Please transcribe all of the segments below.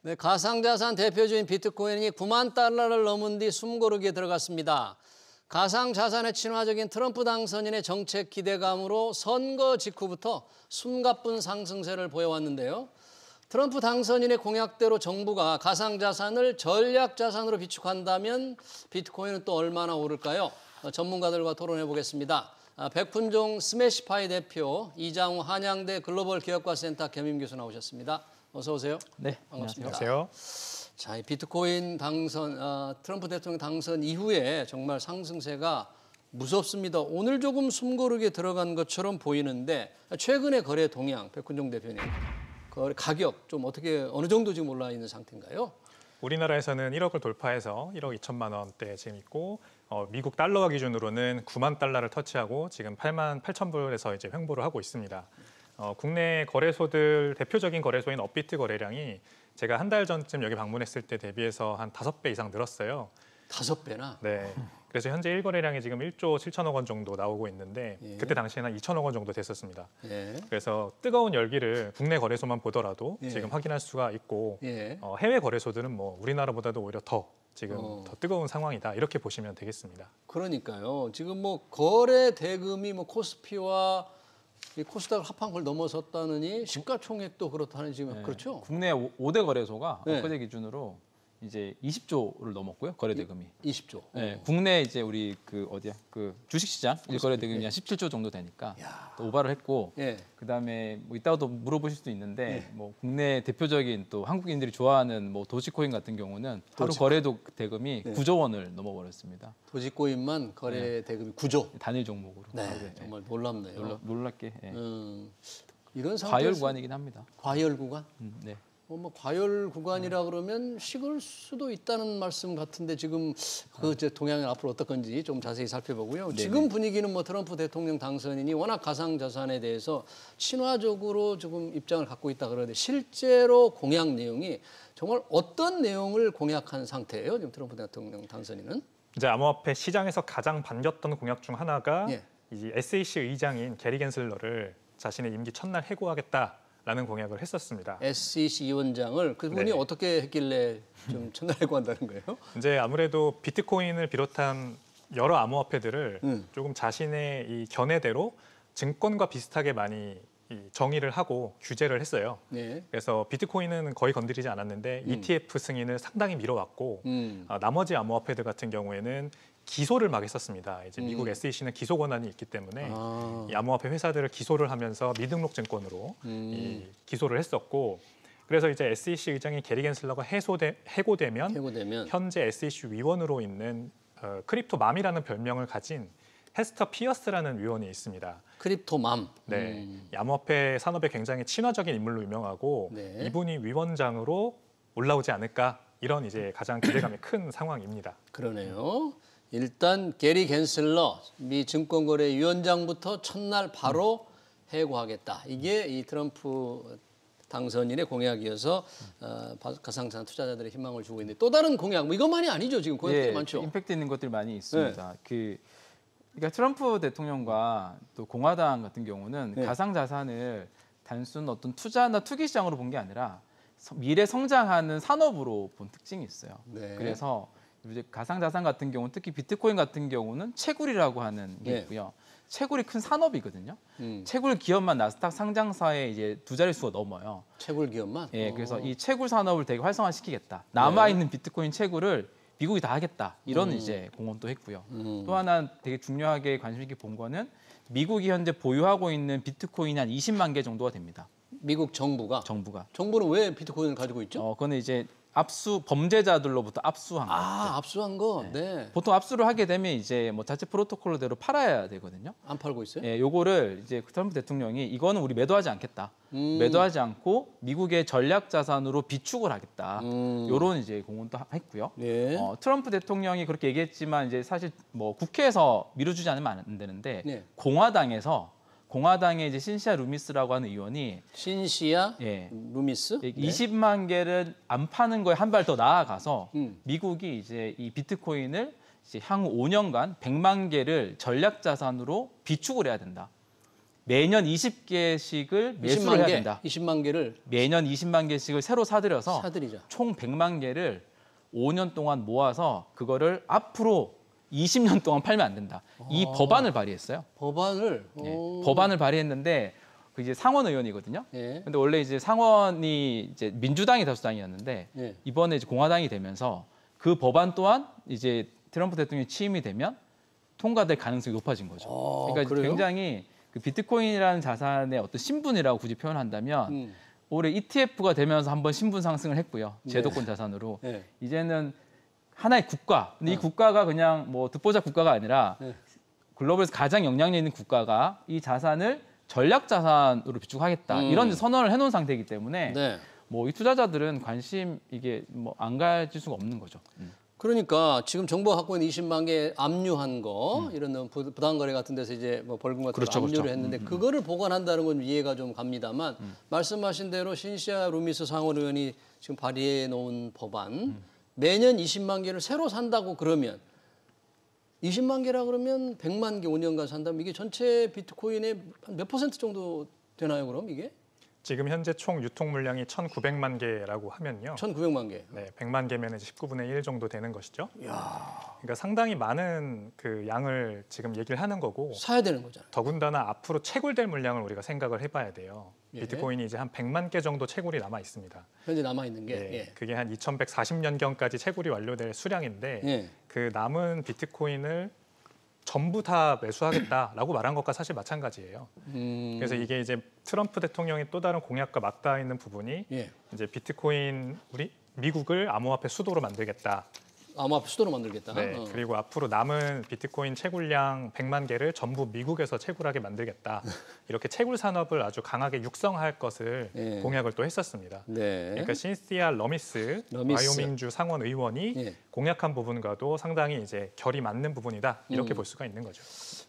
네, 가상자산 대표주인 비트코인이 9만 달러를 넘은 뒤 숨고르기에 들어갔습니다. 가상자산의 친화적인 트럼프 당선인의 정책 기대감으로 선거 직후부터 숨가쁜 상승세를 보여왔는데요. 트럼프 당선인의 공약대로 정부가 가상자산을 전략자산으로 비축한다면 비트코인은 또 얼마나 오를까요? 전문가들과 토론해 보겠습니다. 백훈종 스매시파이 대표, 이장우 한양대 글로벌 기업가센터 겸임 교수 나오셨습니다. 어서 오세요. 네, 반갑습니다. 안녕하세요. 자, 이 비트코인 당선, 트럼프 대통령 당선 이후에 정말 상승세가 무섭습니다. 오늘 조금 숨고르게 들어간 것처럼 보이는데 최근의 거래 동향, 백훈종 대표님, 거래 가격 좀 어떻게 어느 정도 지금 올라 있는 상태인가요? 우리나라에서는 1억을 돌파해서 1억 2천만 원대에 지금 있고 미국 달러화 기준으로는 9만 달러를 터치하고 지금 8만 8천 불에서 이제 횡보를 하고 있습니다. 국내 거래소들 대표적인 거래소인 업비트 거래량이 제가 한 달 전쯤 여기 방문했을 때 대비해서 한 5배 이상 늘었어요. 5배나? 네. 그래서 현재 1거래량이 지금 1조 7천억 원 정도 나오고 있는데 그때 당시에는 한 2천억 원 정도 됐었습니다. 그래서 뜨거운 열기를 국내 거래소만 보더라도 지금 확인할 수가 있고 해외 거래소들은 뭐 우리나라보다도 오히려 더 지금 더 뜨거운 상황이다 이렇게 보시면 되겠습니다. 그러니까요. 지금 뭐 거래 대금이 뭐 코스피와 이 코스닥을 합한 걸 넘어섰다느니 시가총액도 그렇다는 지금 그렇죠? 국내 5대 거래소가 엊그제 기준으로 이제 20조를 넘었고요. 거래 대금이. 20조. 네, 국내 이제 우리 그 어디야? 그 주식시장 일거래 대금이 한 17조 정도 되니까 또 오바를 했고 그다음에 뭐 이따가도 물어보실 수도 있는데 뭐 국내 대표적인 또 한국인들이 좋아하는 뭐 도지코인 같은 경우는 하루 거래 대금이 9조 원을 넘어버렸습니다. 도지코인만 거래 대금이 9조. 단일 종목으로. 네, 정말 놀랍네요. 놀랍게. 이런 과열 구간이긴 합니다. 과열 구간? 네. 뭐 과열 구간이라 그러면 식을 수도 있다는 말씀 같은데 지금 그 동향은 앞으로 어떨 건지 좀 자세히 살펴보고요. 네네. 지금 분위기는 뭐 트럼프 대통령 당선인이 워낙 가상자산에 대해서 친화적으로 조금 입장을 갖고 있다 그러는데 실제로 공약 내용이 정말 어떤 내용을 공약한 상태예요? 지금 트럼프 대통령 당선인은? 이제 암호화폐 시장에서 가장 반겼던 공약 중 하나가 이 SEC 의장인 게리 겐슬러를 자신의 임기 첫날 해고하겠다. 라는 공약을 했었습니다. SEC 위원장을 그분이 어떻게 했길래 좀 천날해고 한다는 거예요? 이제 아무래도 비트코인을 비롯한 여러 암호화폐들을 조금 자신의 이 견해대로 증권과 비슷하게 많이 정의를 하고 규제를 했어요. 그래서 비트코인은 거의 건드리지 않았는데 ETF 승인을 상당히 미뤄왔고 나머지 암호화폐들 같은 경우에는 기소를 막 했었습니다. 이제 미국 SEC는 기소 권한이 있기 때문에 이 암호화폐 회사들을 기소를 하면서 미등록 증권으로 이 기소를 했었고 그래서 이제 SEC 의장이 게리 겐슬러가 해고되면 현재 SEC 위원으로 있는 크립토맘이라는 별명을 가진 헤스터 피어스라는 위원이 있습니다. 크립토맘. 네, 이 암호화폐 산업에 굉장히 친화적인 인물로 유명하고 이분이 위원장으로 올라오지 않을까 이런 이제 가장 기대감이 큰 상황입니다. 그러네요. 일단 게리 겐슬러 미 증권거래위원장부터 첫날 바로 해고하겠다. 이게 이 트럼프 당선인의 공약이어서 가상자산 투자자들의 희망을 주고 있는데 또 다른 공약, 뭐 이것만이 아니죠. 지금 공약들이 많죠. 임팩트 있는 것들이 많이 있습니다. 그러니까 트럼프 대통령과 또 공화당 같은 경우는 가상자산을 단순 어떤 투자나 투기 시장으로 본 게 아니라 미래 성장하는 산업으로 본 특징이 있어요. 그래서 이제 가상자산 같은 경우는 특히 비트코인 같은 경우는 채굴이라고 하는 게 있고요. 채굴이 큰 산업이거든요. 채굴 기업만 나스닥 상장사에 이제 2자릿수가 넘어요. 채굴 기업만? 그래서 이 채굴 산업을 되게 활성화시키겠다. 남아있는 비트코인 채굴을 미국이 다 하겠다. 이런 이제 공언도 했고요. 또 하나 되게 중요하게 관심 있게 본 거는 미국이 현재 보유하고 있는 비트코인이 한 20만 개 정도가 됩니다. 미국 정부가? 정부는 왜 비트코인을 가지고 있죠? 그거는 이제 범죄자들로부터 압수한 거. 압수한 거. 보통 압수를 하게 되면 이제 뭐 자체 프로토콜대로 팔아야 되거든요. 안 팔고 있어요? 요거를 이제 트럼프 대통령이 이거는 우리 매도하지 않겠다. 매도하지 않고 미국의 전략 자산으로 비축을 하겠다. 요런 이제 공언도 했고요. 트럼프 대통령이 그렇게 얘기했지만 이제 사실 뭐 국회에서 밀어주지 않으면 안 되는데 공화당의 이제 신시아 루미스라고 하는 의원이 신시아 루미스 20만 개를 안 파는 거에 한 발 더 나아가서 미국이 이제 이 비트코인을 이제 향후 5년간 100만 개를 전략 자산으로 비축을 해야 된다. 매년 20개씩을 매수를 해야 된다. 20만 개를 매년 20만 개씩을 새로 사들여서 사들이자. 총 100만 개를 5년 동안 모아서 그거를 앞으로 20년 동안 팔면 안 된다. 이 법안을 발의했어요. 법안을 법안을 발의했는데 그 이제 상원 의원이거든요. 예. 근데 원래 이제 상원이 이제 민주당이 다수당이었는데 예. 이번에 이제 공화당이 되면서 그 법안 또한 이제 트럼프 대통령이 취임이 되면 통과될 가능성이 높아진 거죠. 그러니까 그래요? 굉장히 그 비트코인이라는 자산의 어떤 신분이라고 굳이 표현한다면 올해 ETF가 되면서 한번 신분 상승을 했고요. 제도권 자산으로. 네. 이제는 하나의 국가. 근데 이 국가가 그냥 뭐 듣보잡 국가가 아니라 글로벌에서 가장 영향력 있는 국가가 이 자산을 전략 자산으로 비축하겠다. 이런 선언을 해놓은 상태이기 때문에 네. 뭐 이 투자자들은 관심 이게 뭐 안 가질 수가 없는 거죠. 그러니까 지금 정부가 갖고 있는 20만 개 압류한 거 이런 부당거래 같은 데서 이제 뭐 벌금 같은 거 압류를 했는데 그거를 보관한다는 건 이해가 좀 갑니다만 말씀하신 대로 신시아 루미스 상원 의원이 지금 발의해 놓은 법안 매년 20만 개를 새로 산다고 그러면 20만 개라 그러면 100만 개 5년간 산다면 이게 전체 비트코인의 몇 % 정도 되나요, 그럼 이게? 지금 현재 총 유통 물량이 1,900만 개라고 하면요. 1,900만 개. 네, 100만 개면 이제 10분의 1 정도 되는 것이죠. 이야. 그러니까 상당히 많은 그 양을 지금 얘기를 하는 거고 사야 되는 거잖아요. 더군다나 앞으로 채굴될 물량을 우리가 생각을 해봐야 돼요. 예. 비트코인이 이제 한 100만 개 정도 채굴이 남아 있습니다. 현재 남아 있는 게. 예, 예. 그게 한 2140년경까지 채굴이 완료될 수량인데 예. 그 남은 비트코인을 전부 다 매수하겠다라고 말한 것과 사실 마찬가지예요. 그래서 이게 이제 트럼프 대통령의 또 다른 공약과 맞닿아 있는 부분이 예. 이제 비트코인 우리 미국을 암호화폐 수도로 만들겠다. 암호화폐 수도로 만들겠다. 네, 그리고 앞으로 남은 비트코인 채굴량 100만 개를 전부 미국에서 채굴하게 만들겠다. 이렇게 채굴 산업을 아주 강하게 육성할 것을 예. 공약을 또 했었습니다. 네. 그러니까 신시아 러미스 와이오밍주 상원 의원이 예. 공약한 부분과도 상당히 이제 결이 맞는 부분이다. 이렇게 볼 수가 있는 거죠.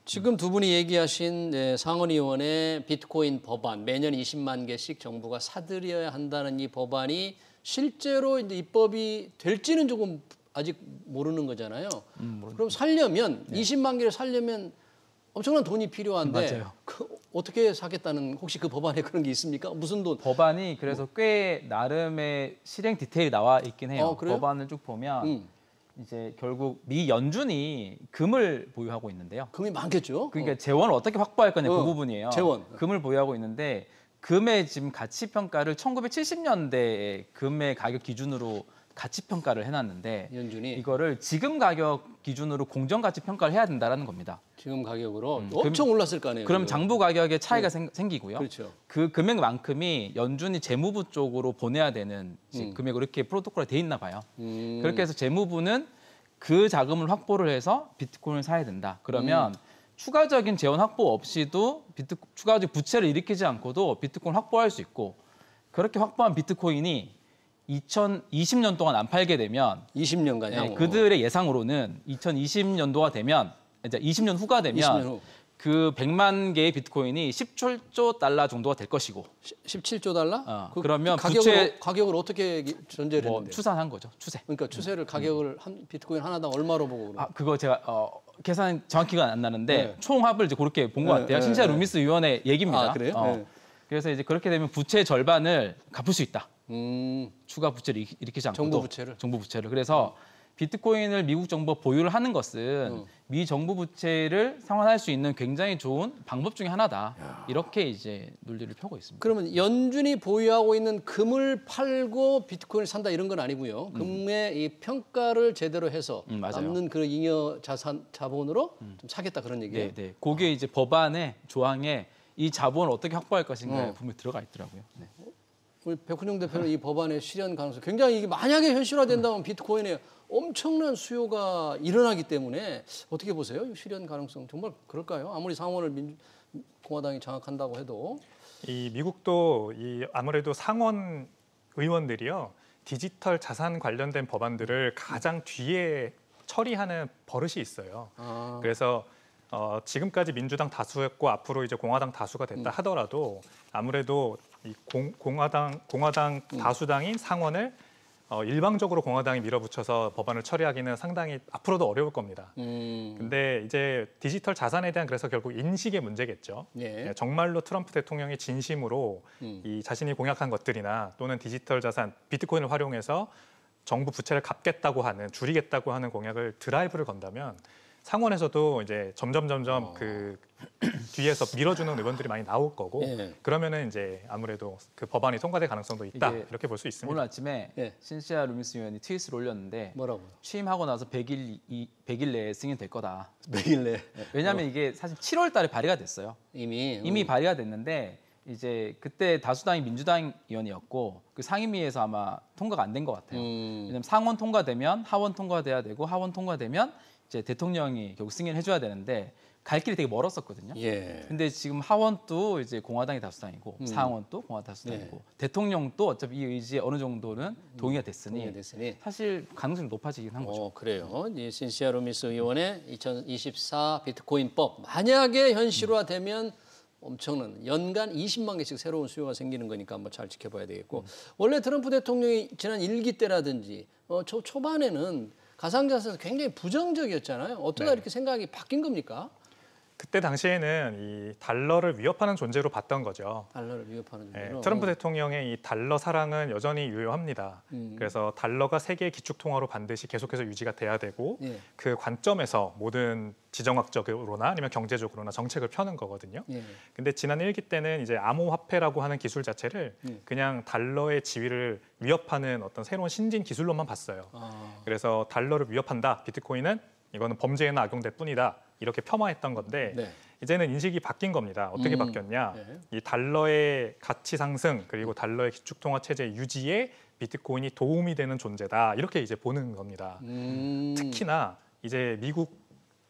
지금 두 분이 얘기하신 상원의원의 비트코인 법안 매년 20만 개씩 정부가 사들여야 한다는 이 법안이 실제로 이제 입법이 될지는 조금 아직 모르는 거잖아요. 그럼 살려면 20만 개를 살려면 엄청난 돈이 필요한데 맞아요. 어떻게 사겠다는 혹시 그 법안에 그런 게 있습니까? 무슨 돈? 법안이 그래서 꽤 나름의 실행 디테일이 나와 있긴 해요. 그래요? 법안을 쭉 보면 이제 결국 미 연준이 금을 보유하고 있는데요. 금이 많겠죠. 그러니까 재원을 어떻게 확보할 거냐 그 부분이에요. 재원. 금을 보유하고 있는데 금의 지금 가치 평가를 1970년대에 금의 가격 기준으로 가치 평가를 해놨는데 연준이 이거를 지금 가격 기준으로 공정 가치 평가를 해야 된다라는 겁니다. 지금 가격으로 엄청 올랐을 거 아니에요. 그럼 지금. 장부 가격에 차이가 생기고요. 그렇죠. 그 금액만큼이 연준이 재무부 쪽으로 보내야 되는 금액으로 이렇게 프로토콜에 돼 있나 봐요. 그렇게 해서 재무부는 그 자금을 확보를 해서 비트코인을 사야 된다. 그러면 추가적인 재원 확보 없이도 추가적 부채를 일으키지 않고도 비트코인을 확보할 수 있고 그렇게 확보한 비트코인이 2020년 동안 안 팔게 되면 20년간 향후. 그들의 예상으로는 2020년도가 되면 이제 20년 후가 되면 20년 후. 그 100만 개의 비트코인이 17조 달러 정도가 될 것이고 17조 달러? 그러면 가격을 어떻게 전제를 뭐 했는데? 추산한 거죠. 추세. 그러니까 추세를 가격을 한 비트코인 하나당 얼마로 보고 그래요? 그거 제가 계산 정확히가 안 나는데 네. 총합을 이제 그렇게 본 것 같아요. 신시아 루미스 위원의 얘기입니다. 그래요? 네. 그래서 이제 그렇게 되면 부채 절반을 갚을 수 있다. 추가 부채를 일으키지 않고도 정부 부채를. 그래서 비트코인을 미국 정부가 보유를 하는 것은 미 정부 부채를 상환할 수 있는 굉장히 좋은 방법 중에 하나다. 이렇게 이제 논리를 펴고 있습니다. 그러면 연준이 보유하고 있는 금을 팔고 비트코인을 산다 이런 건 아니고요. 금의 이 평가를 제대로 해서 남는 그 잉여 자본으로 좀 사겠다 그런 얘기예요. 네. 거기에 이제 법안의 조항에 이 자본을 어떻게 확보할 것인가에 분명히 들어가 있더라고요. 네. 우리 백훈영 대표는 이 법안의 실현 가능성 굉장히 이게 만약에 현실화된다면 비트코인에 엄청난 수요가 일어나기 때문에 어떻게 보세요? 이 실현 가능성 정말 그럴까요? 아무리 상원을 공화당이 장악한다고 해도 이 미국도 이 아무래도 상원 의원들이요 디지털 자산 관련된 법안들을 가장 뒤에 처리하는 버릇이 있어요. 그래서 지금까지 민주당 다수였고 앞으로 이제 공화당 다수가 됐다 하더라도 아무래도 이 공화당 다수당인 상원을 일방적으로 공화당이 밀어붙여서 법안을 처리하기는 상당히 앞으로도 어려울 겁니다. 근데 이제 디지털 자산에 대한 그래서 결국 인식의 문제겠죠. 예. 정말로 트럼프 대통령이 진심으로 이 자신이 공약한 것들이나 또는 디지털 자산, 비트코인을 활용해서 정부 부채를 갚겠다고 하는, 줄이겠다고 하는 공약을 드라이브를 건다면 상원에서도 이제 점점 그 뒤에서 밀어주는 의원들이 많이 나올 거고 예. 그러면은 이제 아무래도 그 법안이 통과될 가능성도 있다 이렇게 볼 수 있습니다. 오늘 아침에 예. 신시아 루미스 의원이 트윗을 올렸는데 뭐라고요? 취임하고 나서 100일 내에 승인될 거다. 100일 내에. 왜냐하면 이게 사실 7월달에 발의가 됐어요. 이미 발의가 됐는데 이제 그때 다수당이 민주당 의원이었고 그 상임위에서 아마 통과가 안 된 것 같아요. 왜냐하면 상원 통과되면 하원 통과돼야 되고 하원 통과되면 이제 대통령이 결국 승인해줘야 되는데 갈 길이 되게 멀었었거든요. 예. 근데 지금 하원도 이제 공화당이 다수당이고 상원도 공화당 다수당이고 네. 대통령도 어차피 이 의지에 어느 정도는 동의가 됐으니 사실 가능성이 높아지긴 한 거죠. 그래요. 이 신시아 루미스 의원의 2024 비트코인법 만약에 현실화되면 엄청난 연간 20만 개씩 새로운 수요가 생기는 거니까 한번 잘 지켜봐야 되겠고 원래 트럼프 대통령이 지난 1기 때라든지 초반에는 가상자산에서 굉장히 부정적이었잖아요. 어쩌다 이렇게 생각이 바뀐 겁니까? 그때 당시에는 이 달러를 위협하는 존재로 봤던 거죠. 달러를 위협하는 존재로. 네, 트럼프 대통령의 이 달러 사랑은 여전히 유효합니다. 그래서 달러가 세계의 기축 통화로 반드시 계속해서 유지가 돼야 되고 그 관점에서 모든 지정학적으로나 아니면 경제적으로나 정책을 펴는 거거든요. 근데 지난 1기 때는 이제 암호화폐라고 하는 기술 자체를 그냥 달러의 지위를 위협하는 어떤 새로운 신진 기술로만 봤어요. 그래서 달러를 위협한다. 비트코인은 이거는 범죄에는 악용될 뿐이다. 이렇게 폄하했던 건데 이제는 인식이 바뀐 겁니다. 어떻게 바뀌었냐? 이 달러의 가치 상승 그리고 달러의 기축통화 체제 유지에 비트코인이 도움이 되는 존재다. 이렇게 이제 보는 겁니다. 특히나 이제 미국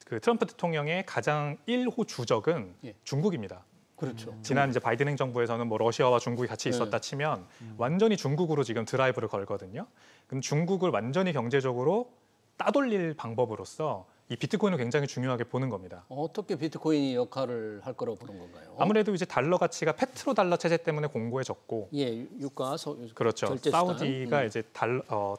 그 트럼프 대통령의 가장 1호 주적은 중국입니다. 그렇죠. 지난 이제 바이든 행정부에서는 뭐 러시아와 중국이 같이 있었다 치면 완전히 중국으로 지금 드라이브를 걸거든요. 그럼 중국을 완전히 경제적으로 따돌릴 방법으로서 이 비트코인을 굉장히 중요하게 보는 겁니다. 어떻게 비트코인이 역할을 할 거라고 보는 건가요? 아무래도 이제 달러 가치가 페트로달러 체제 때문에 공고해졌고, 유가 그렇죠. 사우디가 이제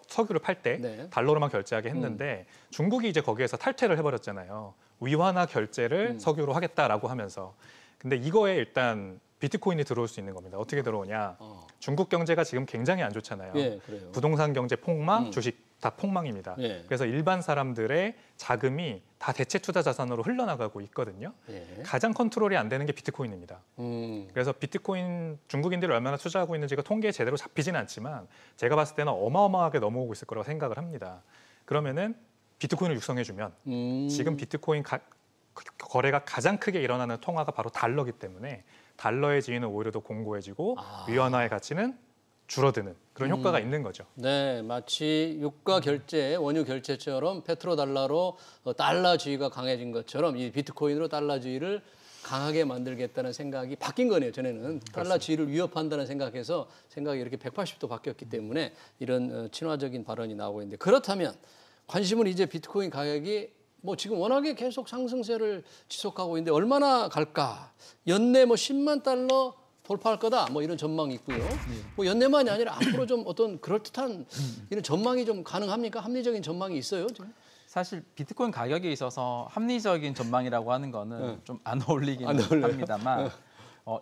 석유를 팔 때 달러로만 결제하게 했는데 중국이 이제 거기에서 탈퇴를 해버렸잖아요. 위환화 결제를 석유로 하겠다라고 하면서. 근데 이거에 일단 비트코인이 들어올 수 있는 겁니다. 어떻게 들어오냐? 중국 경제가 지금 굉장히 안 좋잖아요. 그래요. 부동산 경제 폭망, 주식 다 폭망입니다. 그래서 일반 사람들의 자금이 다 대체 투자 자산으로 흘러나가고 있거든요. 가장 컨트롤이 안 되는 게 비트코인입니다. 그래서 비트코인 중국인들이 얼마나 투자하고 있는지가 통계에 제대로 잡히지는 않지만 제가 봤을 때는 어마어마하게 넘어오고 있을 거라고 생각을 합니다. 그러면은 비트코인을 육성해주면 지금 비트코인 거래가 가장 크게 일어나는 통화가 바로 달러기 때문에 달러의 지위는 오히려 더 공고해지고 위안화의 가치는 줄어드는 그런 효과가 있는 거죠. 네, 마치 유가 결제, 원유 결제처럼 페트로달러로 달러주의가 강해진 것처럼 이 비트코인으로 달러주의를 강하게 만들겠다는 생각이 바뀐 거네요. 전에는 달러주의를 위협한다는 생각이 이렇게 180도 바뀌었기 때문에 이런 친화적인 발언이 나오고 있는데 그렇다면 관심은 이제 비트코인 가격이 뭐 지금 워낙에 계속 상승세를 지속하고 있는데 얼마나 갈까? 연내 뭐 10만 달러 돌파할 거다. 뭐 이런 전망이 있고요. 뭐 연내만이 아니라 앞으로 좀 어떤 그럴듯한 이런 전망이 좀 가능합니까? 합리적인 전망이 있어요, 지금? 사실 비트코인 가격에 있어서 합리적인 전망이라고 하는 거는 좀 안 어울리긴 합니다만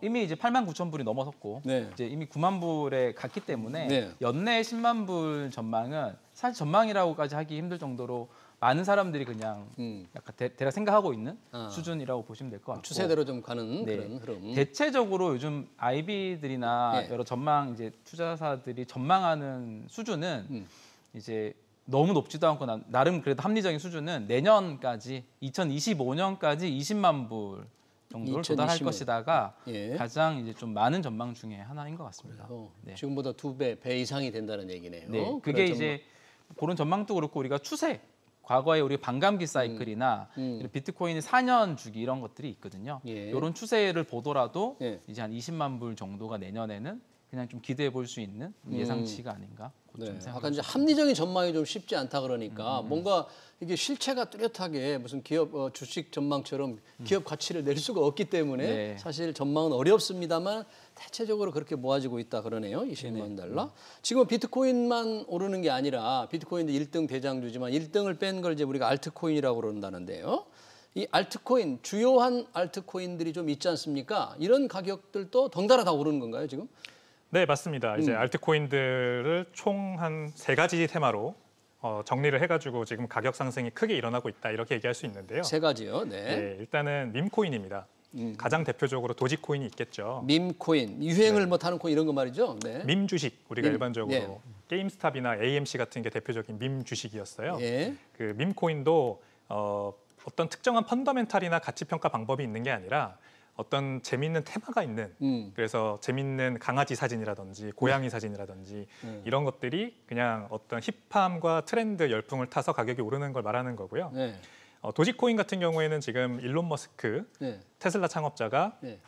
이미 이제 89,000불이 넘어섰고 이제 이미 9만 불에 갔기 때문에 연내 10만 불 전망은 사실 전망이라고까지 하기 힘들 정도로 많은 사람들이 그냥 약간 대략 생각하고 있는 수준이라고 보시면 될 것 같고 추세대로 좀 가는 그런 흐름. 대체적으로 요즘 IB들이나 여러 전망 이제 투자사들이 전망하는 수준은 이제 너무 높지도 않고 나름 그래도 합리적인 수준은 내년까지 2025년까지 20만 불 정도를 도달할 것이다가 가장 이제 좀 많은 전망 중에 하나인 것 같습니다. 지금보다 2배, 배 이상이 된다는 얘기네요. 네, 그게 이제 그런 전망도 그렇고 우리가 추세 과거에 우리 반감기 사이클이나 비트코인이 4년 주기 이런 것들이 있거든요. 이런 추세를 보더라도 이제 한 20만 불 정도가 내년에는 그냥 좀 기대해 볼 수 있는 예상치가 아닌가. 네. 아까 이제 합리적인 전망이 좀 쉽지 않다 그러니까 뭔가 이게 실체가 뚜렷하게 무슨 기업 주식 전망처럼 기업 가치를 낼 수가 없기 때문에 네. 사실 전망은 어렵습니다만 대체적으로 그렇게 모아지고 있다 그러네요. 20만 달러. 지금 비트코인만 오르는 게 아니라 비트코인도 1등 대장주지만 1등을 뺀 걸 이제 우리가 알트코인이라고 그런다는데요. 이 알트코인, 주요한 알트코인들이 좀 있지 않습니까? 이런 가격들도 덩달아 다 오르는 건가요, 지금? 네, 맞습니다. 이제 알트코인들을 총 한 3가지 테마로 정리를 해가지고 지금 가격 상승이 크게 일어나고 있다 이렇게 얘기할 수 있는데요. 3가지요. 네. 네, 일단은 밈코인입니다. 가장 대표적으로 도지코인이 있겠죠. 밈코인, 유행을 뭐 타는 코인 이런 거 말이죠. 네. 밈 주식 우리가 밈, 일반적으로 예. 게임스탑이나 AMC 같은 게 대표적인 밈 주식이었어요. 예. 그 밈코인도 어떤 특정한 펀더멘탈이나 가치 평가 방법이 있는 게 아니라 어떤 재미있는 테마가 있는 그래서 재미있는 강아지 사진이라든지 고양이 사진이라든지 이런 것들이 그냥 어떤 힙함과 트렌드 열풍을 타서 가격이 오르는 걸 말하는 거고요. 네. 도지코인 같은 경우에는 지금 일론 머스크 네. 테슬라 창업자가 네.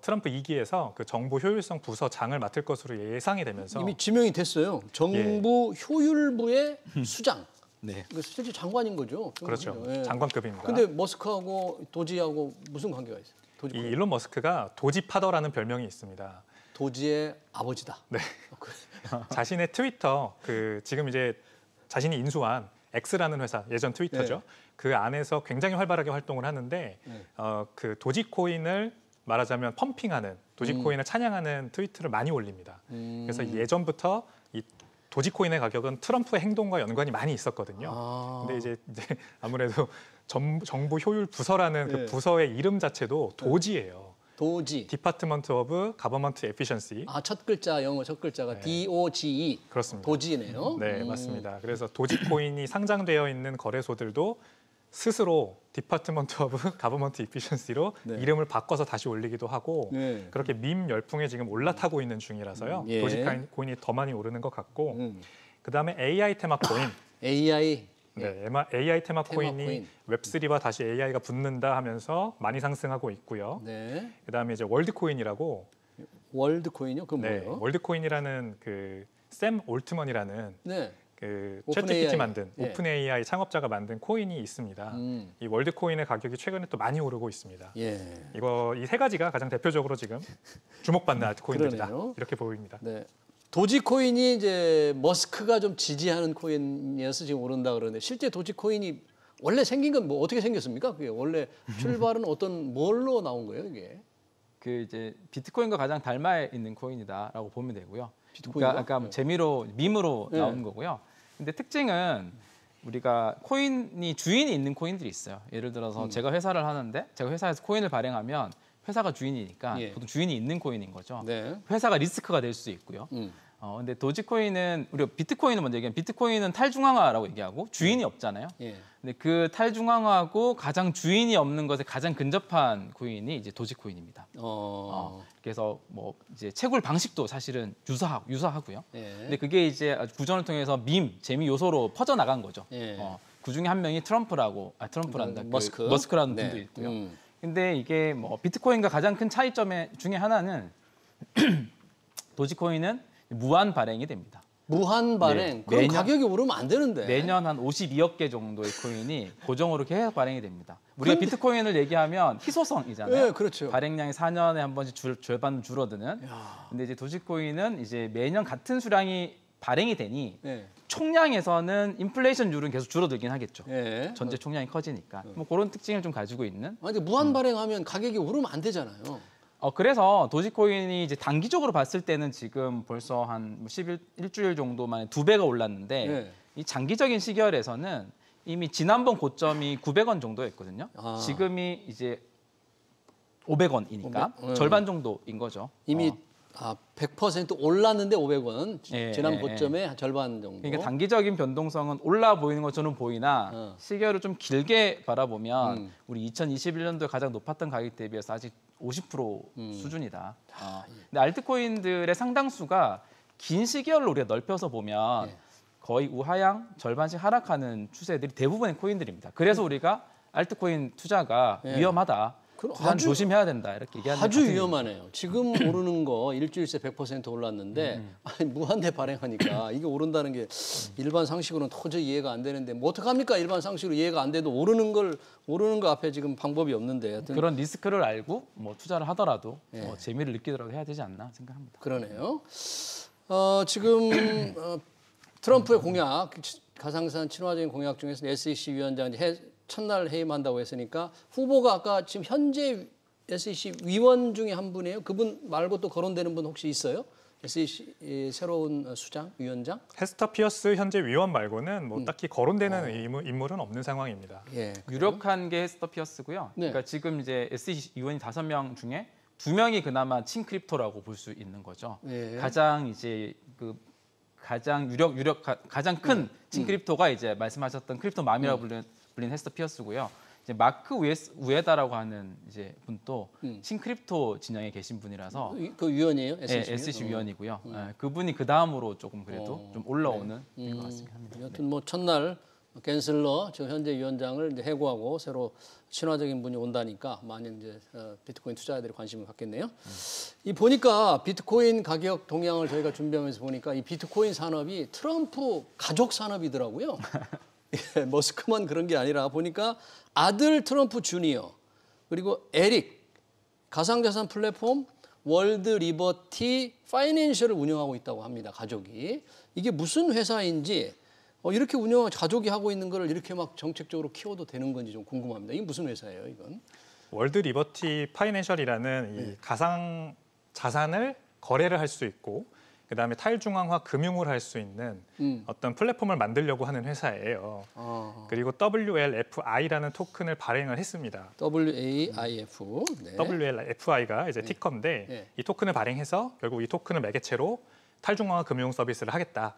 트럼프 2기에서 그 정보 효율성 부서장을 맡을 것으로 예상이 되면서 이미 지명이 됐어요. 정부 효율부의 수장. 네. 그 실제 장관인 거죠. 그렇죠. 예. 장관급입니다. 근데 머스크하고 도지하고 무슨 관계가 있어요? 이 도지코인. 일론 머스크가 도지파더라는 별명이 있습니다. 도지의 아버지다. 네. 자신의 트위터 지금 이제 자신이 인수한 X라는 회사 예전 트위터죠. 네. 그 안에서 굉장히 활발하게 활동을 하는데 그 도지코인을 말하자면 펌핑하는 도지코인을 찬양하는 트위터를 많이 올립니다. 그래서 예전부터 이 도지코인의 가격은 트럼프의 행동과 연관이 많이 있었거든요. 근데 이제 아무래도 정부 효율 부서라는 그 부서의 이름 자체도 도지예요. 도지. Department of Government Efficiency. 첫 글자 영어 첫 글자가 DOGE. 그렇습니다. 도지네요. 네, 맞습니다. 그래서 도지코인이 상장되어 있는 거래소들도 스스로 Department of Government Efficiency로 이름을 바꿔서 다시 올리기도 하고 그렇게 밈 열풍에 지금 올라타고 있는 중이라서요. 도지코인이 더 많이 오르는 것 같고 그다음에 AI 테마 코인. AI. 네, AI 테마 코인이 웹3와 다시 AI가 붙는다 하면서 많이 상승하고 있고요. 네. 그다음에 이제 월드코인이라고 월드코인이요? 그건 네, 뭐예요? 월드코인이라는 그 샘 올트먼이라는 네. 그 오픈 챗GPT AI. 만든 오픈 AI 창업자가 만든 코인이 있습니다. 이 월드코인의 가격이 최근에 또 많이 오르고 있습니다. 예. 이 3가지가 가장 대표적으로 지금 주목받는 알트코인들이다. 그러네요. 이렇게 보입니다. 네. 도지코인이 이제 머스크가 좀 지지하는 코인이어서 지금 오른다 그러는데 실제 도지코인이 원래 생긴 건 뭐 어떻게 생겼습니까? 그게 원래 출발은 어떤 뭘로 나온 거예요, 이게? 그 이제 비트코인과 가장 닮아 있는 코인이다라고 보면 되고요. 비트코인과? 그러니까 아까 재미로 밈으로 나온 거고요. 근데 특징은 우리가 코인이 주인이 있는 코인들이 있어요. 예를 들어서 제가 회사를 하는데 제가 회사에서 코인을 발행하면 회사가 주인이니까 보통 주인이 있는 코인인 거죠. 네. 회사가 리스크가 될 수 있고요. 근데 도지코인은 우리가 비트코인을 먼저 얘기하면 비트코인은 탈중앙화라고 얘기하고 주인이 없잖아요. 근데 그 탈중앙화하고 가장 주인이 없는 것에 가장 근접한 코인이 이제 도지코인입니다. 그래서 뭐 이제 채굴 방식도 사실은 유사하고요. 근데 그게 이제 구전을 통해서 재미 요소로 퍼져 나간 거죠. 그 중에 한 명이 트럼프란다. 머스크라는 분도 있고요. 근데 이게 뭐 비트코인과 가장 큰 차이점 중에 하나는 도지코인은 무한 발행이 됩니다. 무한 발행? 네, 그럼 매년, 가격이 오르면 안 되는데. 매년 한 52억 개 정도의 코인이 고정으로 계속 발행이 됩니다. 우리가 비트코인을 얘기하면 희소성이잖아요. 네, 그렇죠. 발행량이 4년에 한 번씩 절반 줄어드는. 근데 이제 도지코인은 이제 매년 같은 수량이 발행이 되니 총량에서는 인플레이션율은 계속 줄어들긴 하겠죠. 전체 총량이 커지니까. 뭐 그런 특징을 좀 가지고 있는. 근데 무한 발행하면 가격이 오르면 안 되잖아요. 그래서 도지코인이 이제 단기적으로 봤을 때는 지금 벌써 한 일주일 정도 만에 2배가 올랐는데 이 장기적인 시결에서는 이미 지난번 고점이 900원 정도였거든요. 지금이 이제 500원이니까 절반 정도인 거죠. 이미 100% 올랐는데 500원. 지난 고점의 절반 정도. 그러니까 단기적인 변동성은 올라 보이는 것처럼 보이나 시계를 좀 길게 바라보면 우리 2021년도에 가장 높았던 가격 대비해서 아직 50% 수준이다. 근데 알트코인들의 상당수가 긴 시계열로 우리가 넓혀서 보면 거의 우하향 절반씩 하락하는 추세들이 대부분의 코인들입니다. 그래서 우리가 알트코인 투자가 위험하다. 투자는 조심해야 된다 이렇게 얘기하는 아주 위험하네요. 지금 오르는 거 일주일 새 100% 올랐는데 아니, 무한대 발행하니까 이게 오른다는 게 일반 상식으로는 도저히 이해가 안 되는데 뭐 어떡합니까? 일반 상식으로 이해가 안 돼도 오르는 거 앞에 지금 방법이 없는데 하여튼 그런 리스크를 알고 뭐 투자를 하더라도 뭐 재미를 느끼더라도 해야 되지 않나 생각합니다. 그러네요. 지금 트럼프의 공약, 가상자산 친화적인 공약 중에서 SEC 위원장 첫날 해임한다고 했으니까 후보가 아까 지금 현재 SEC 위원 중에 한 분이에요. 그분 말고 또 거론되는 분 혹시 있어요? SEC 새로운 수장, 위원장? 헤스터 피어스 현재 위원 말고는 뭐 딱히 거론되는 인물은 없는 상황입니다. 예, 유력한 게 헤스터 피어스고요. 네. 그러니까 지금 이제 SEC 위원이 5명 중에 2명이 그나마 친크립토라고 볼 수 있는 거죠. 예. 가장 이제 가장 큰 친크립토가 이제 말씀하셨던 크립토 맘이라고 불리는 헤스터 피어스고요. 이제 마크 우에다라고 하는 이제 분도 친크립토 진영에 계신 분이라서 그 위원이에요? SEC 위원이고요. 그분이 그 다음으로 조금 그래도 좀 올라오는 것 같습니다. 여튼 뭐 첫날 겐슬러 지금 현재 위원장을 이제 해고하고 새로 친화적인 분이 온다니까 많은 이제 비트코인 투자자들이 관심을 갖겠네요. 이 보니까 비트코인 가격 동향을 저희가 준비하면서 보니까 이 비트코인 산업이 트럼프 가족 산업이더라고요. 예, 머스크만 그런 게 아니라 보니까 아들 트럼프 주니어 그리고 에릭 가상자산 플랫폼 월드 리버티 파이낸셜을 운영하고 있다고 합니다. 가족이. 이게 무슨 회사인지 이렇게 운영한 가족이 하고 있는 거를 이렇게 막 정책적으로 키워도 되는 건지 좀 궁금합니다. 이게 무슨 회사예요, 이건? 월드 리버티 파이낸셜이라는 이 가상 자산을 거래를 할 수 있고 그다음에 탈중앙화 금융을 할 수 있는 어떤 플랫폼을 만들려고 하는 회사예요. 그리고 WLFI라는 토큰을 발행을 했습니다. WAIF. 네. WLFI가 이제 티커인데 네. 이 토큰을 발행해서 결국 이 토큰을 매개체로 탈중앙화 금융 서비스를 하겠다.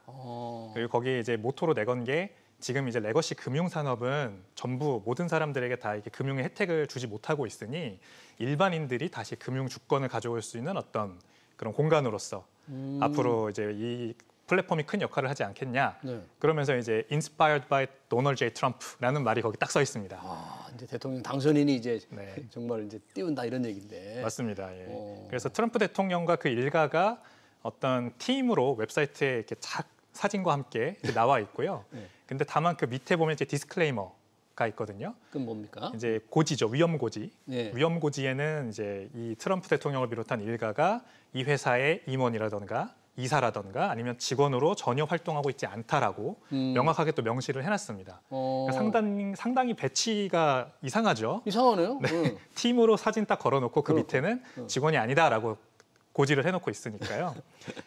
그리고 거기에 이제 모토로 내건 게 지금 이제 레거시 금융 산업은 전부 모든 사람들에게 다 이렇게 금융의 혜택을 주지 못하고 있으니 일반인들이 다시 금융 주권을 가져올 수 있는 어떤 그런 공간으로서 앞으로 이제 이 플랫폼이 큰 역할을 하지 않겠냐. 네. 그러면서 이제 inspired by Donald J. Trump라는 말이 거기 딱 써 있습니다. 이제 대통령 당선인이 이제 네. 정말 이제 띄운다 이런 얘기인데. 맞습니다. 예. 그래서 트럼프 대통령과 그 일가가 어떤 팀으로 웹사이트에 이렇게 사진과 함께 이렇게 나와 있고요. 네. 근데 다만 그 밑에 보면 이제 디스클레이머가 있거든요. 그건 뭡니까? 이제 고지죠, 위험 고지. 네. 위험 고지에는 이제 이 트럼프 대통령을 비롯한 일가가 이 회사의 임원이라던가 이사라던가 아니면 직원으로 전혀 활동하고 있지 않다라고 명확하게 또 명시를 해놨습니다. 그러니까 상당히 배치가 이상하죠. 이상하네요. 네. 팀으로 사진 딱 걸어놓고 그 밑에는 직원이 아니다라고 고지를 해놓고 있으니까요.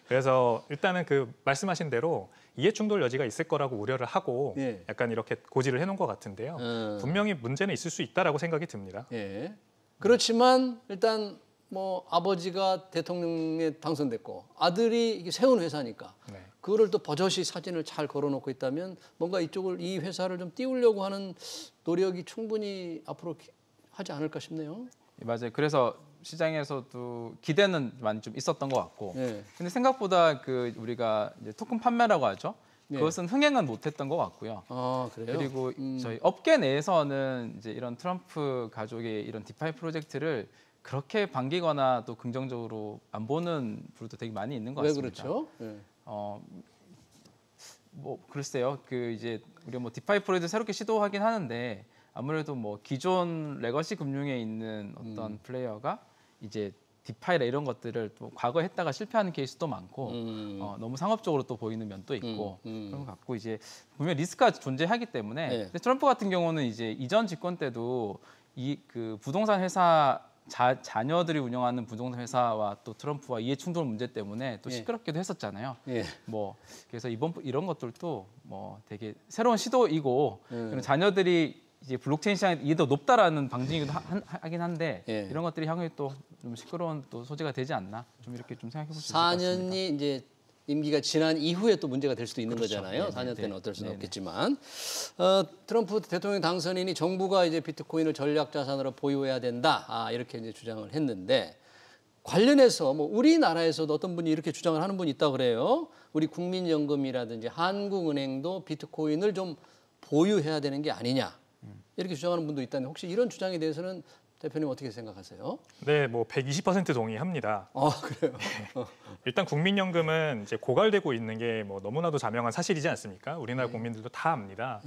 그래서 일단은 그 말씀하신 대로 이해충돌 여지가 있을 거라고 우려를 하고 예. 약간 이렇게 고지를 해놓은 것 같은데요. 분명히 문제는 있을 수 있다라고 생각이 듭니다. 예. 그렇지만 일단 뭐 아버지가 대통령에 당선됐고 아들이 이게 세운 회사니까 네. 그거를 또 버젓이 사진을 잘 걸어놓고 있다면 뭔가 이 회사를 좀 띄우려고 하는 노력이 충분히 앞으로 하지 않을까 싶네요. 맞아요. 그래서 시장에서도 기대는 많이 좀 있었던 것 같고, 네. 근데 생각보다 그 우리가 이제 토큰 판매라고 하죠. 네. 그것은 흥행은 못했던 것 같고요. 아 그래요? 그리고 저희 업계 내에서는 이제 이런 트럼프 가족의 이런 디파이 프로젝트를 그렇게 반기거나 또 긍정적으로 안 보는 분도 되게 많이 있는 것 같습니다. 왜 그렇죠? 네. 뭐 글쎄요. 그 이제 우리가 뭐 디파이 프로젝트 새롭게 시도하긴 하는데 아무래도 뭐 기존 레거시 금융에 있는 어떤 플레이어가 이제 디파이나 이런 것들을 또 과거에 했다가 실패하는 케이스도 많고 너무 상업적으로 또 보이는 면도 있고 그런 것 같고 이제 분명 리스크가 존재하기 때문에 네. 근데 트럼프 같은 경우는 이제 이전 집권 때도 이 그 부동산 회사 자녀들이 운영하는 부동산 회사와 또 트럼프와 이해 충돌 문제 때문에 또 시끄럽기도 했었잖아요. 예. 뭐 그래서 이런 것들도 뭐 되게 새로운 시도이고 그런 자녀들이 이제 블록체인 시장에 이해도 높다라는 방증이기도 하긴 한데 이런 것들이 향후에 또 좀 시끄러운 또 소지가 되지 않나 좀 이렇게 좀 생각해 볼 수 있을 것 같습니다. 4년이 이제 임기가 지난 이후에 또 문제가 될 수도 있는 그렇죠. 거잖아요. 네네. 4년 때는 어떨 수는 네네. 없겠지만 트럼프 대통령 당선인이 정부가 이제 비트코인을 전략 자산으로 보유해야 된다. 이렇게 이제 주장을 했는데 관련해서 뭐 우리나라에서도 어떤 분이 이렇게 주장을 하는 분이 있다 그래요. 우리 국민연금이라든지 한국은행도 비트코인을 좀 보유해야 되는 게 아니냐. 이렇게 주장하는 분도 있다는데 혹시 이런 주장에 대해서는 대표님 어떻게 생각하세요? 네, 뭐 120% 동의합니다. 그래요? 일단 국민연금은 이제 고갈되고 있는 게 뭐 너무나도 자명한 사실이지 않습니까? 우리나라 국민들도 다 압니다.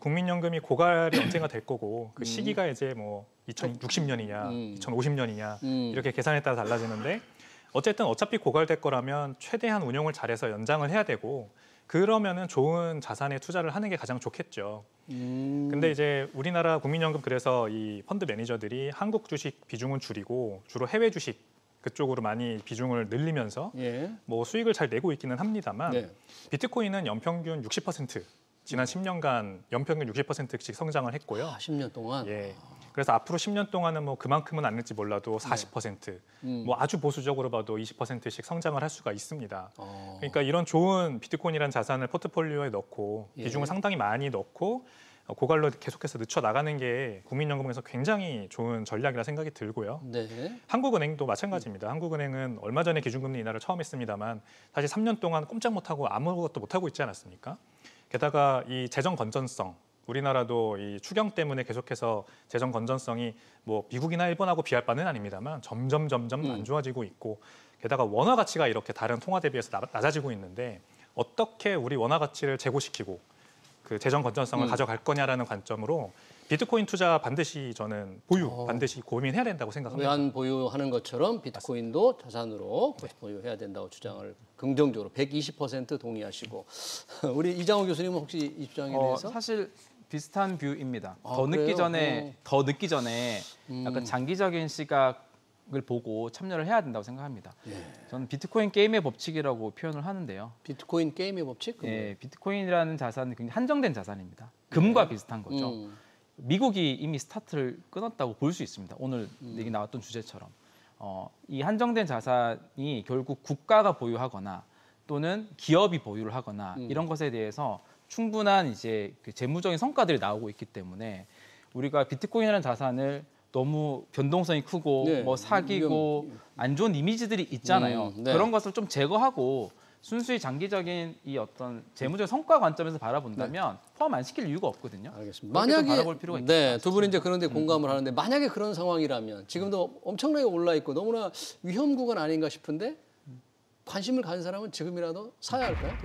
국민연금이 고갈이 언젠가 될 거고 그 시기가 이제 뭐 2060년이냐, 2050년이냐 이렇게 계산에 따라 달라지는데 어차피 고갈될 거라면 최대한 운용을 잘해서 연장을 해야 되고 그러면은 좋은 자산에 투자를 하는 게 가장 좋겠죠. 근데 이제 우리나라 국민연금 그래서 이 펀드 매니저들이 한국 주식 비중은 줄이고 주로 해외 주식 그쪽으로 많이 비중을 늘리면서 뭐 수익을 잘 내고 있기는 합니다만 비트코인은 연평균 60% 지난 10년간 연평균 60%씩 성장을 했고요. 10년 동안? 그래서 앞으로 10년 동안은 뭐 그만큼은 안 될지 몰라도 40%, 뭐 아주 보수적으로 봐도 20%씩 성장을 할 수가 있습니다. 그러니까 이런 좋은 비트코인이라는 자산을 포트폴리오에 넣고 비중을 상당히 많이 넣고 고갈로 계속해서 늦춰 나가는 게 국민연금에서 굉장히 좋은 전략이라 생각이 들고요. 한국은행도 마찬가지입니다. 한국은행은 얼마 전에 기준금리 인하를 처음 했습니다만 사실 3년 동안 꼼짝 못하고 아무것도 못하고 있지 않았습니까? 게다가 이 재정 건전성, 우리나라도 이 추경 때문에 계속해서 재정 건전성이 뭐 미국이나 일본하고 비할 바는 아닙니다만 점점 안 좋아지고 있고 게다가 원화 가치가 이렇게 다른 통화 대비해서 낮아지고 있는데 어떻게 우리 원화 가치를 제고시키고 그 재정 건전성을 가져갈 거냐라는 관점으로 비트코인 투자 반드시 저는 반드시 고민해야 된다고 생각합니다. 외환 보유하는 것처럼 비트코인도 자산으로 보유해야 된다고 주장을 긍정적으로 120% 동의하시고 우리 이장호 교수님은 혹시 이 입장에 대해서? 사실 비슷한 뷰입니다. 더 늦기 전에 약간 장기적인 시각을 보고 참여를 해야 된다고 생각합니다. 저는 비트코인 게임의 법칙이라고 표현을 하는데요. 비트코인 게임의 법칙? 비트코인이라는 자산은 굉장히 한정된 자산입니다. 금과 비슷한 거죠. 미국이 이미 스타트를 끊었다고 볼 수 있습니다. 오늘 얘기 나왔던 주제처럼 이 한정된 자산이 결국 국가가 보유하거나 또는 기업이 보유를 하거나 이런 것에 대해서 충분한 이제 그 재무적인 성과들이 나오고 있기 때문에 우리가 비트코인이라는 자산을 너무 변동성이 크고 뭐 사기고 안 좋은 이미지들이 있잖아요. 그런 것을 좀 제거하고 순수히 장기적인 이 어떤 재무적 성과 관점에서 바라본다면 포함 안 시킬 이유가 없거든요. 알겠습니다. 만약에 바라볼 필요가 있다. 두 분이 이제 그런데 공감을 하는데 만약에 그런 상황이라면 지금도 엄청나게 올라 있고 너무나 위험 구간 아닌가 싶은데 관심을 가진 사람은 지금이라도 사야 할까요?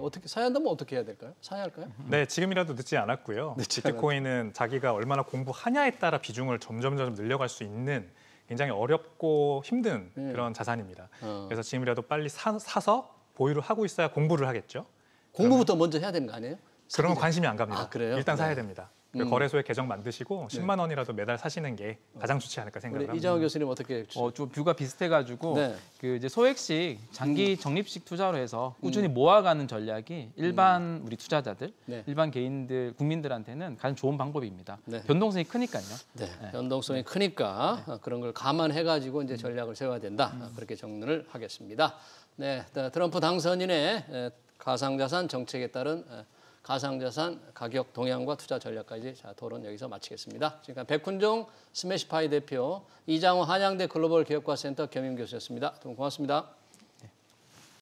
어떻게 사야 한다면 어떻게 해야 될까요? 사야 할까요? 네, 지금이라도 늦지 않았고요. 비트코인은 자기가 얼마나 공부하냐에 따라 비중을 점점 늘려갈 수 있는 굉장히 어렵고 힘든 그런 자산입니다. 그래서 지금이라도 빨리 사서 보유를 하고 있어야 공부를 하겠죠. 공부부터 먼저 해야 되는 거 아니에요? 그러면 관심이 안 갑니다. 그래요? 일단 사야 됩니다. 거래소에 계정 만드시고 10만 원이라도 매달 사시는 게 가장 좋지 않을까 생각합니다. 이장호 교수님 어떻게? 좀 뷰가 비슷해가지고 그 이제 소액식 장기 적립식 투자로 해서 꾸준히 모아가는 전략이 일반 우리 투자자들, 일반 개인들, 국민들한테는 가장 좋은 방법입니다. 변동성이 크니까요. 변동성이 크니까 그런 걸 감안해가지고 이제 전략을 세워야 된다. 그렇게 정리를 하겠습니다. 네, 트럼프 당선인의 가상자산 정책에 따른 가상자산 가격 동향과 투자 전략까지 토론 여기서 마치겠습니다. 지금까지 백훈종 스매시파이 대표, 이장호 한양대 글로벌 기업과센터 겸임 교수였습니다. 두 분 고맙습니다.